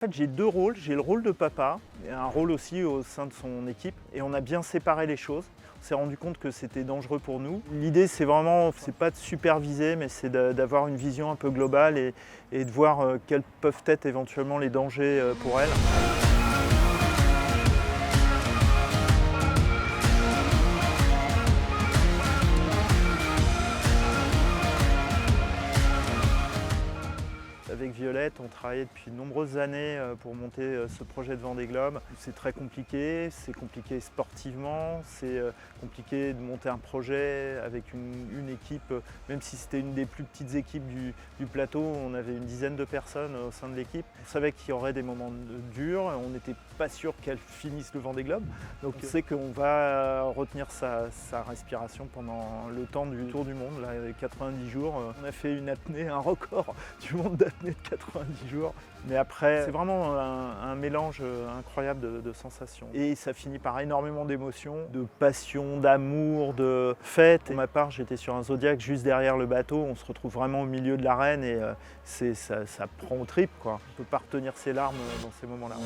En fait, j'ai 2 rôles. J'ai le rôle de papa et un rôle aussi au sein de son équipe et on a bien séparé les choses. On s'est rendu compte que c'était dangereux pour nous. L'idée, c'est vraiment, c'est pas de superviser, mais c'est d'avoir une vision un peu globale et de voir quels peuvent être éventuellement les dangers pour elle. Avec Violette, on travaillait depuis de nombreuses années pour monter ce projet de Vendée Globe. C'est très compliqué, c'est compliqué sportivement, c'est compliqué de monter un projet avec une équipe, même si c'était une des plus petites équipes du plateau, on avait une dizaine de personnes au sein de l'équipe. On savait qu'il y aurait des moments durs, on n'était pas sûr qu'elle finisse le Vendée Globe. Donc on sait qu'on va retenir sa respiration pendant le temps du tour du monde, là, 90 jours. On a fait une apnée, un record du monde d'apnée de 90 jours. Mais après, c'est vraiment un mélange incroyable de sensations. Et ça finit par énormément d'émotions, de passion, d'amour, de fête. Pour ma part, j'étais sur un Zodiac juste derrière le bateau. On se retrouve vraiment au milieu de l'arène et ça prend aux tripes, quoi. On ne peut pas retenir ses larmes dans ces moments-là.